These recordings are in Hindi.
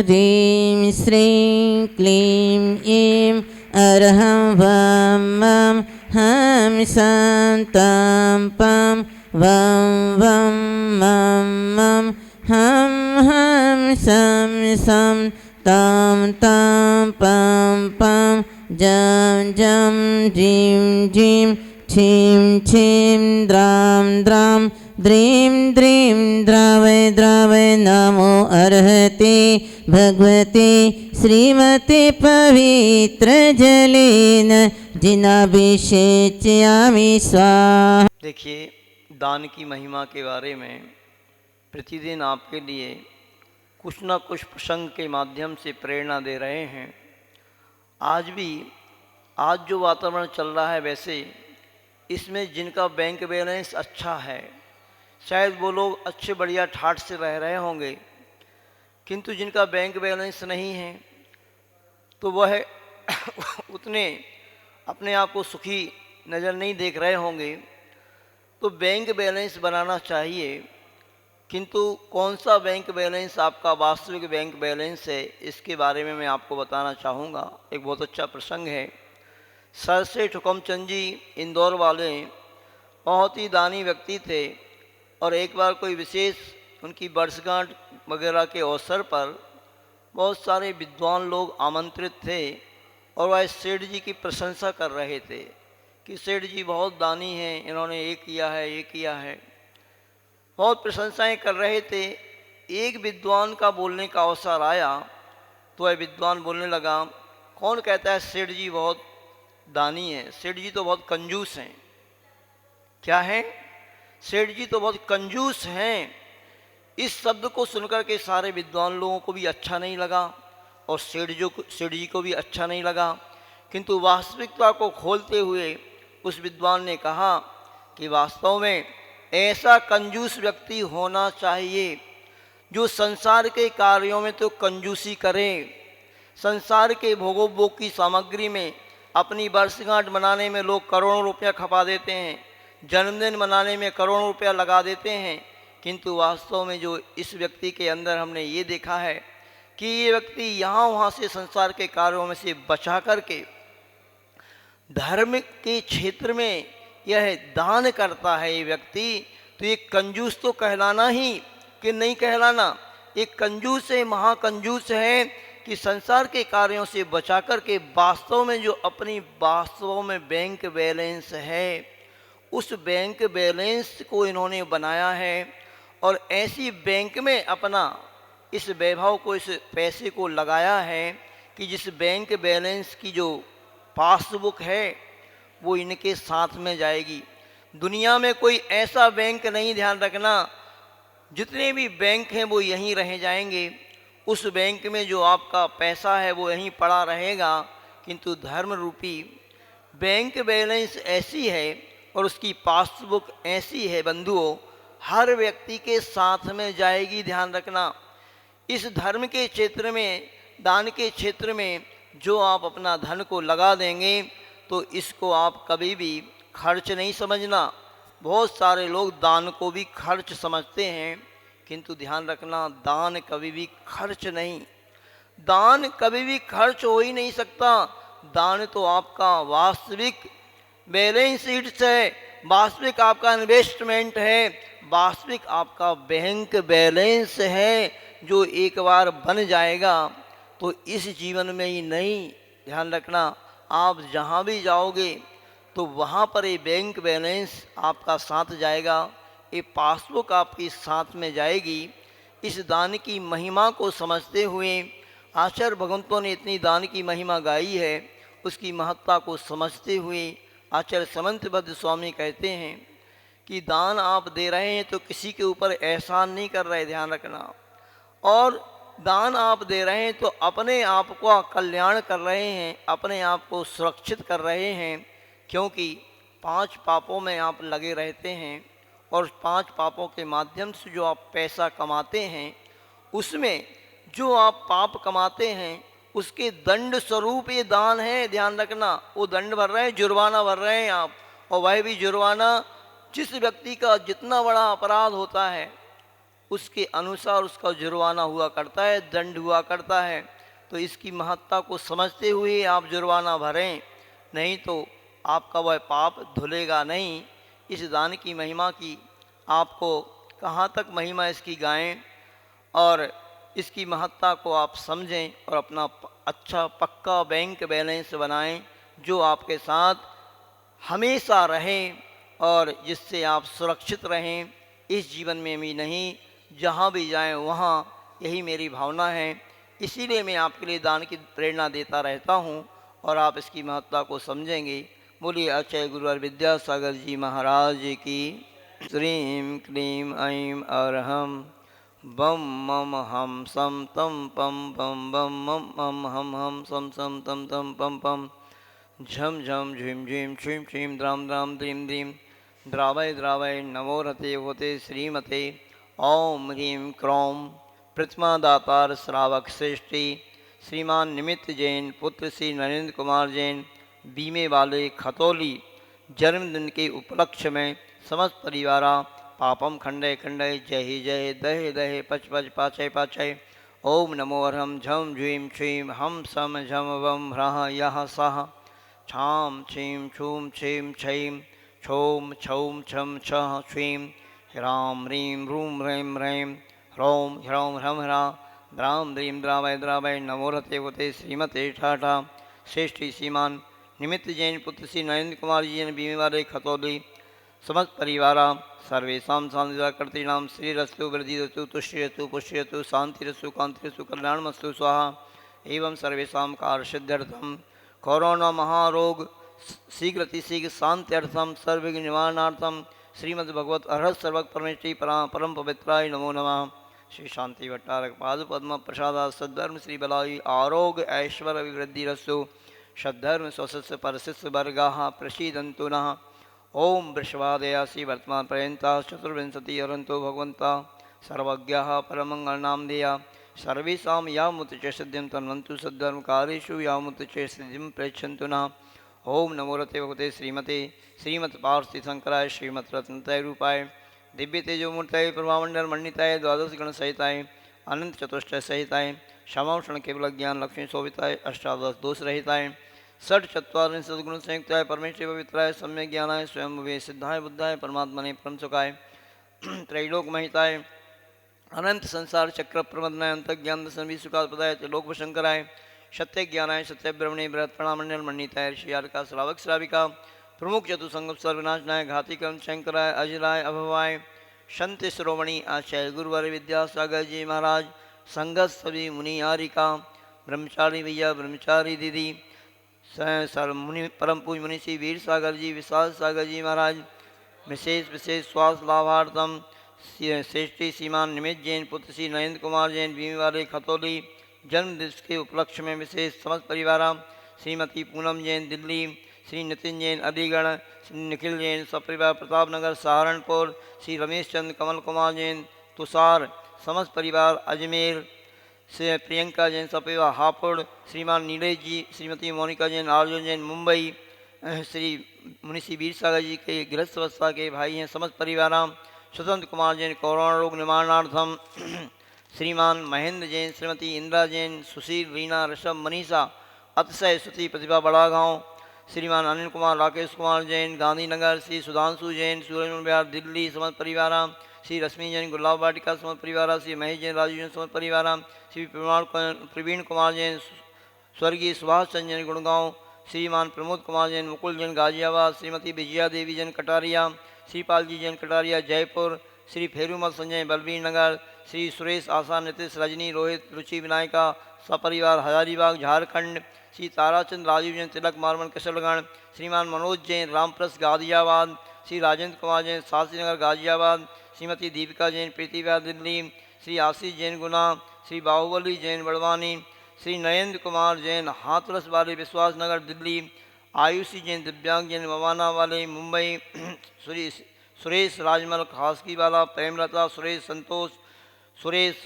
ह्रीं श्रीं क्लीं ऐं अरहं वं मं हं सं तं पं वं वं मं मं हं सं तं तं पं पं जं जं जीं जीं छीं छीं द्रां द्रां द्रीं द्रीं द्रावय द्रावय नमो अर्हते भगवते श्रीमते पवित्र जलेन जिनाभिषेचयामि स्वाहा। देखिए, दान की महिमा के बारे में प्रतिदिन आपके लिए कुछ न कुछ प्रसंग के माध्यम से प्रेरणा दे रहे हैं। आज जो वातावरण चल रहा है, वैसे इसमें जिनका बैंक बैलेंस अच्छा है शायद वो लोग अच्छे बढ़िया ठाठ से रह रहे होंगे, किंतु जिनका बैंक बैलेंस नहीं है तो वह उतने अपने आप को सुखी नज़र नहीं देख रहे होंगे। तो बैंक बैलेंस बनाना चाहिए, किंतु कौन सा बैंक बैलेंस आपका वास्तविक बैंक बैलेंस है, इसके बारे में मैं आपको बताना चाहूँगा। एक बहुत अच्छा प्रसंग है। सर सेठ हुकमचंद जी इंदौर वाले बहुत ही दानी व्यक्ति थे, और एक बार कोई विशेष उनकी वर्षगांठ वगैरह के अवसर पर बहुत सारे विद्वान लोग आमंत्रित थे, और वह सेठ जी की प्रशंसा कर रहे थे कि सेठ जी बहुत दानी हैं, इन्होंने ये किया है, ये किया है, बहुत प्रशंसाएं कर रहे थे। एक विद्वान का बोलने का अवसर आया तो वह विद्वान बोलने लगा, कौन कहता है सेठ जी बहुत दानी हैं, सेठ जी तो बहुत कंजूस हैं। क्या है? सेठ जी तो बहुत कंजूस हैं। इस शब्द को सुनकर के सारे विद्वान लोगों को भी अच्छा नहीं लगा, और सेठ जी को भी अच्छा नहीं लगा। किंतु वास्तविकता को खोलते हुए उस विद्वान ने कहा कि वास्तव में ऐसा कंजूस व्यक्ति होना चाहिए जो संसार के कार्यों में तो कंजूसी करे, संसार के भोगोपभोग की सामग्री में अपनी वर्षगांठ मनाने में लोग करोड़ों रुपया खपा देते हैं, जन्मदिन मनाने में करोड़ों रुपया लगा देते हैं, किंतु वास्तव में जो इस व्यक्ति के अंदर हमने ये देखा है कि ये व्यक्ति यहाँ वहाँ से संसार के कार्यों में से बचा करके धर्म के क्षेत्र में यह दान करता है ये व्यक्ति, तो ये कंजूस तो कहलाना ही कि नहीं कहलाना। एक कंजूस है, महाकंजूस है कि संसार के कार्यों से बचा कर के वास्तव में जो अपनी वास्तव में बैंक बैलेंस है, उस बैंक बैलेंस को इन्होंने बनाया है, और ऐसी बैंक में अपना इस वैभव को, इस पैसे को लगाया है कि जिस बैंक बैलेंस की जो पासबुक है वो इनके साथ में जाएगी। दुनिया में कोई ऐसा बैंक नहीं, ध्यान रखना, जितने भी बैंक हैं वो यहीं रह जाएंगे, उस बैंक में जो आपका पैसा है वो यहीं पड़ा रहेगा, किंतु धर्म रूपी बैंक बैलेंस ऐसी है और उसकी पासबुक ऐसी है बंधुओं, हर व्यक्ति के साथ में जाएगी। ध्यान रखना, इस धर्म के क्षेत्र में, दान के क्षेत्र में जो आप अपना धन को लगा देंगे तो इसको आप कभी भी खर्च नहीं समझना। बहुत सारे लोग दान को भी खर्च समझते हैं, किंतु ध्यान रखना, दान कभी भी खर्च नहीं, दान कभी भी खर्च हो ही नहीं सकता। दान तो आपका वास्तविक बैलेंस शीट है, वास्तविक आपका इन्वेस्टमेंट है, वास्तविक आपका बैंक बैलेंस है, जो एक बार बन जाएगा तो इस जीवन में ही नहीं, ध्यान रखना, आप जहाँ भी जाओगे तो वहाँ पर ये बैंक बैलेंस आपका साथ जाएगा, ये पासबुक आपकी साथ में जाएगी। इस दान की महिमा को समझते हुए आचार्य भगवंतों ने इतनी दान की महिमा गाई है, उसकी महत्ता को समझते हुए आचार्य समंतभद्र स्वामी कहते हैं कि दान आप दे रहे हैं तो किसी के ऊपर एहसान नहीं कर रहे, ध्यान रखना, और दान आप दे रहे हैं तो अपने आप का कल्याण कर रहे हैं, अपने आप को सुरक्षित कर रहे हैं, क्योंकि 5 पापों में आप लगे रहते हैं, और 5 पापों के माध्यम से जो आप पैसा कमाते हैं, उसमें जो आप पाप कमाते हैं उसके दंड स्वरूप ये दान है। ध्यान रखना, वो दंड भर रहे हैं, जुर्माना भर रहे हैं आप, और वह भी जुर्माना जिस व्यक्ति का जितना बड़ा अपराध होता है उसके अनुसार उसका जुर्माना हुआ करता है, दंड हुआ करता है। तो इसकी महत्ता को समझते हुए आप जुर्माना भरें, नहीं तो आपका वह पाप धुलेगा नहीं। इस दान की महिमा की आपको कहाँ तक महिमा इसकी गाएं और इसकी महत्ता को आप समझें और अपना अच्छा पक्का बैंक बैलेंस बनाएं, जो आपके साथ हमेशा रहें और जिससे आप सुरक्षित रहें इस जीवन में भी नहीं, जहाँ भी जाएं वहाँ। यही मेरी भावना है, इसीलिए मैं आपके लिए दान की प्रेरणा देता रहता हूँ और आप इसकी महत्ता को समझेंगे। बोलिए आचार्य गुरुवर विद्यासागर जी महाराज की। श्रीं क्लीं ऐं अरहं बम मम हम सम तम पम बम बम मम मम हम सम सम तम तम पम पम झम झम झीम झीम छीम छीम द्राम द्राम द्रीम द्रीम द्रावय द्रावय नमो रते होते श्रीमते ओम ह्रीं क्रौम प्रतिमा दातार श्रावक श्रेष्ठी श्रीमान निमित्त जैन पुत्र श्री नरेंद्र कुमार जैन बीमे वाले खतौली जन्मदिन के उपलक्ष्य में समस्त परिवारा पापम खंडय खंडय जय जय दहे दहे पच पच पाचय पाचय ओम नमो अरहम झम झीम छीम हम सम झम वम ह्रः यः सः छाम छीम छूम छीम छईम छौम छौम छम छः छीम ह्राम ह्रीं ह्रूं ह्रैं ह्रैं ह्रौं ह्रौं ह्रम ह्रा द्राम द्रीं द्रावय द्रावय नमो रते होते श्रीमते ठाठा श्रेष्ठी श्रीमान निमित्त जैन पुत्र श्री नरेंद्र कुमार जी जैन बीमे वाले खतौली समस्त परिवारा सर्वेशा शांतिकर्तॄणां श्रीरस्तु वृद्धिरस्तु तुष्टिरस्तु पुष्टिरस्तु शांतिरस्तु कांतिरस्तु कल्याणमस्तु स्वाहा। एवं सर्वेशा कार्यसिद्ध्यर्थम कोरोना महारोग शीघ्रतिशीघ्र शांत्यर्थम सर्वविघ्न निवारणार्थम श्रीमद्भगवत अर्हत सर्वक परमेश्वरी परम पवित्राय नमो नमः। श्री शांति भट्टारक पाद पद्म प्रसादा सद्धर्म श्री बलाई आरोग्य ऐश्वर्य विवृद्धिरस्तु सद्धर्म स्वस्य परशिष्य वर्गा प्रसीदंतु नः। ओम वृषभादयासी वर्तमान पर्यंता चतुर्विंशति अरंतो भगवंता सर्वज्ञः परमंगलनामधेया सर्वेषां यामुत च सिद्धिं तन्वन्तु सद्धर्मकारेषु यामुत च सिद्धिं प्रेक्षन्तु नः। ओम नमो रते भगवते श्रीमते श्रीमत् पार्थिव शंकराय श्रीमत् रत्नतय रूपाय दिव्य तेजोमूर्तये प्रभामंडल मंडिताय द्वादश गण सहिताय अनंत चतुष्टय सहिताय क्षमाक्षण केवल ज्ञान लक्ष्मी शोभिताय अष्टादश दोष रहिताय षट चत्वारिंश सद्गुण संयुक्ताय परमेश्वरी पवित्राय सम्यक ज्ञानाय स्वयं वे सिद्धाय बुद्धाय परमात्मने परम सुखाय त्रैलोक महिताय अनंत संसार चक्र प्रबंधनाय अंत ज्ञान दर्शन विश्वकापदाय त्रिलोक शंकराय सत्य ज्ञानाय सत्य ब्रह्मणे बृहत् प्रणामंडल मंडिताय श्रीयार का श्रावक श्राविका प्रमुख चतुसंग सर्वनाशनाय घाती कर्म शंकराय अजराय अभवाय संत श्रोमणी आचार्य गुरुवर विद्यासागर जी महाराज संगत सभी मुनि आरिका ब्रह्मचारी भैया ब्रह्मचारी दीदी सर मुनि परम पूज मुनि श्री वीर सागर जी विशाल सागर जी महाराज विशेष स्वास्थ्य लाभार्थम श्रेष्ठी श्रीमान निमित जैन पुत्र श्री नरेंद्र कुमार जैन बीमे वाले खतौली जन्म दिवस के उपलक्ष्य में विशेष समस्त परिवारा श्रीमती पूनम जैन दिल्ली श्री नितिन जैन अलीगढ़ श्री निखिल जैन सपरिवार प्रताप नगर सहारनपुर श्री रमेश चंद्र कमल कुमार जैन तुषार समस्त परिवार अजमेर से प्रियंका जैन सपरिवार हापुड़ श्रीमान नीलेश जी श्रीमती मोनिका जैन अर्जुन जैन मुंबई श्री मुनिषी वीर सागर जी के गृहस्थ अवस्था के भाई हैं समस्त परिवारा स्वतंत्र कुमार जैन कोरोना रोग निवारणार्थम श्रीमान महेंद्र जैन श्रीमती इंदिरा जैन सुशील रीना ऋषभ मनीषा अतिशय स्तुति प्रतिभा बड़ा गाँव श्रीमान अनिल कुमार राकेश कुमार जैन गांधीनगर श्री सुधांशु जैन सूरज बिहार दिल्ली समस्त परिवारा श्री रश्मि जैन गुलाब वाटिका समस्त परिवारा श्री महेश जैन राजू जैन समस्त परिवारा श्री प्रवीण कुमार जैन स्वर्गीय सुभाष चंद्र जैन गुड़गांव श्रीमान प्रमोद कुमार जैन मुकुल जैन गाजियाबाद श्रीमती विजया देवी जैन कटारिया श्रीपाल जी जैन कटारिया जयपुर श्री फेरूमल संजय बलबीर नगर श्री सुरेश आशा नीतीश रजनी रोहित रुचि विनायका सपरिवार हजारीबाग झारखंड श्री ताराचंद राजीव जैन तिलक मारमन किशोरगढ़ श्रीमान मनोज जैन रामप्रस गाजियाबाद श्री राजेंद्र कुमार जैन शास्त्री नगर गाजियाबाद श्रीमती दीपिका जैन प्रीति विहार दिल्ली श्री आशीष जैन गुना श्री बाहुबली जैन बड़वानी श्री नरेंद्र कुमार जैन हाथरस वाले विश्वास नगर दिल्ली आयुषी जैन दिव्यांग जैन मवाना वाले मुंबई श्री सुरेश राजमल खासकी वाला प्रेमलता सुरेश संतोष सुरेश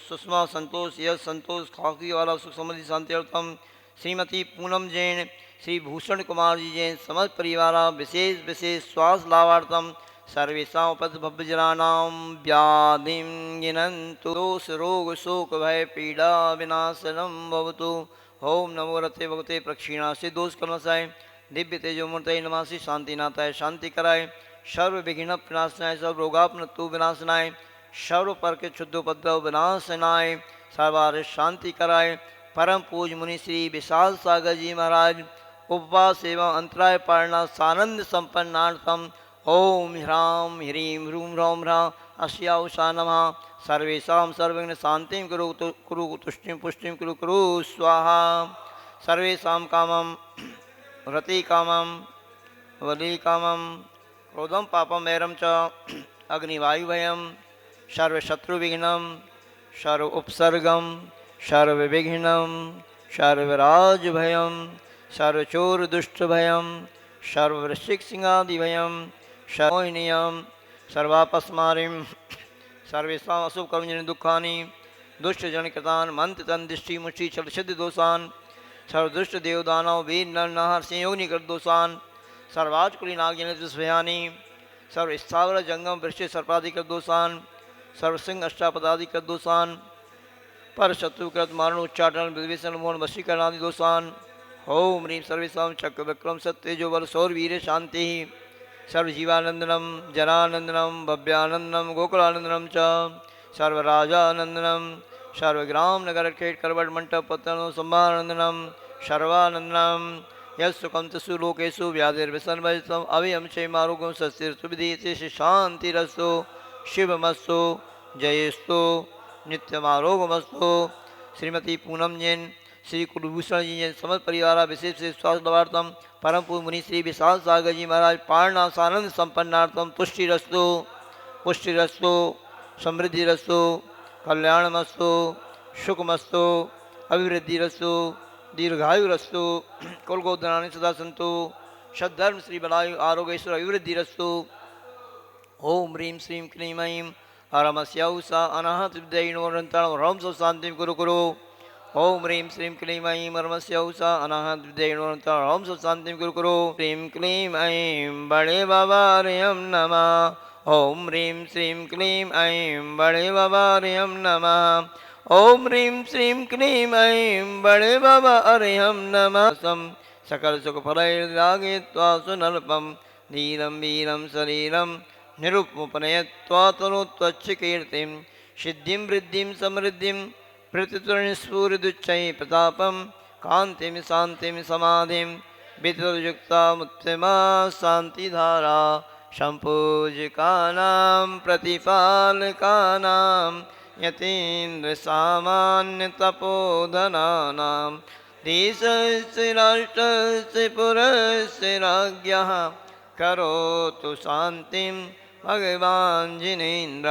सुषमा संतोष यश संतोष खासकी वाला सुख समृद्धि शांति अर्थम श्रीमती पूनम जैन श्री भूषण कुमार जी जैन समस्त परिवारा विशेष स्वास्थ्य लाभार्थम सर्वेषां उपद्रवजनानां व्याधिं गिनन्तु दोष रोग शोक भय पीड़ा विनाशनं भवतु। ओम नमो रते भगवते प्रक्षीणासि दोष कलमसाय दिव्य तेजो मूर्तये नमासि शांतिनाथाय शांति कराय सर्व विघ्न विनाशनाय सर्व रोगापनतु विनाशनाय सर्व पर के क्षुद्रोपद्रव विनाशनाय सर्वार्थ शांति कराय परम पूज मुनि श्री विशाल सागर जी महाराज उपवास एवं अंतराय पारणा सानंद संपन्नार्थम ओम ह्रां ह्रीं ह्रूं ह्रौं ह्रां अस्याउषा नमः। सर्वेषां सर्वविघ्न शांतिं कुरु तुष्टिं पुष्टिं कुरु स्वाहा। सर्वेषां कामं रति कामं वली कामं क्रोधं पापं वैरं च अग्निवायुभयं सर्वशत्रुविघ्नं सर्व उपसर्गं सर्वविघ्नं सर्वराजभयं सर्वचोरदुष्टभयं सर्ववृश्चिकसिंहादिभयं सर्वोहिनीयं सर्वापस्मारिं सर्वेषां अशुभकर्मजन्य दुःखानि दुष्टजनकृतान् मंत्रतन्दिष्टिमुष्टि छलसिद्धदोषान् सर्वदुष्टदेवदानव वीर नर नरसिंह योगिनिकृतदोषान् सर्वाचकुलीनागजनितविषयानि सर्वस्थावर जंगम वृक्ष सर्पादिकृतदोषान् सर्वसिंह अष्टापदादिकृतदोषान् पर शत्रुकृत मारण उच्चाटन विद्वेषण मोहन वशीकरणादि दोषान् ओम ह्रीं सर्वेषां चक्र विक्रम सत्यजो बल सौरवीर शांति सर्वजीवानंदनम जनानंदनम भव्यानंदनम गोकुलानंदनम च सर्वराजानंदनम सर्वग्राम नगर खेट करवट मंटप पत्तन संभानंदनम सर्वानंदनम यस्सुखम तस्सु लोकेषु व्याधिर्विसर्वजितम अभयं क्षेमारोग्यं सस्यर्सुविधीयते शांतिरस्तु शिवमस्तु जयस्तु नित्यमारोगमस्तु। श्रीमती पूनम जैन श्री कुलभूषण जी जैन समस्त परिवार विशेष स्वास्थ्यवार्थम परम पूज्य मुनि श्री विशाल सागर जी महाराज पारणा सानंद संपन्नार्थम तुष्टिरस्तु पुष्टिरस्तु समृद्धिरस्तु कल्याणमस्तु सुखमस्तु अभिवृद्धिरस्तु दीर्घायुरस्तु कुलगोधनानि सदा सन्तु सद्धर्म श्री बलायु आरोग्येश्वर अभिवृद्धिरस्तु। ओम ह्रीं श्रीं क्लीं ऐं अरमस्यौषा अनाहत विद्यैर्नोरन्तां ह्रौं शांतिं कुरु। ओम ह्रीं श्रीं क्लीं ऐं अरमस्यौषा अनाहत विद्यैर्नोरन्तां ह्रौं शांतिं कुरु। ह्रीं क्लीं ऐं बड़े बाबा हरिं नमः। ओम ह्रीं श्रीं क्लीं ऐं बड़े बाबा हरिं नमः। ओम ह्रीं श्रीं क्लीं ऐं बड़े बाबा हरिं नमः। सकल सुख फलैर्रागयित्वा सुनल्पं धीरं वीरं शरीरं निरुपमपनयत्वा तनुत्वच्छकीर्तिं सिद्धिं वृद्धिं समृद्धिं प्रतितुर्निस्फुरिदुच्चैः प्रतापं कान्तिं शान्तिं समाधिं विद्युक्तामुत्तमा शान्तिधारा सम्पूज्यकानां प्रतिपालकानां यतीन्द्रसामान्यतपोधनानां देशस्य राष्ट्रस्य पुरस्य राज्ञः करोतु शान्तिं भगवान् जिनेन्द्र।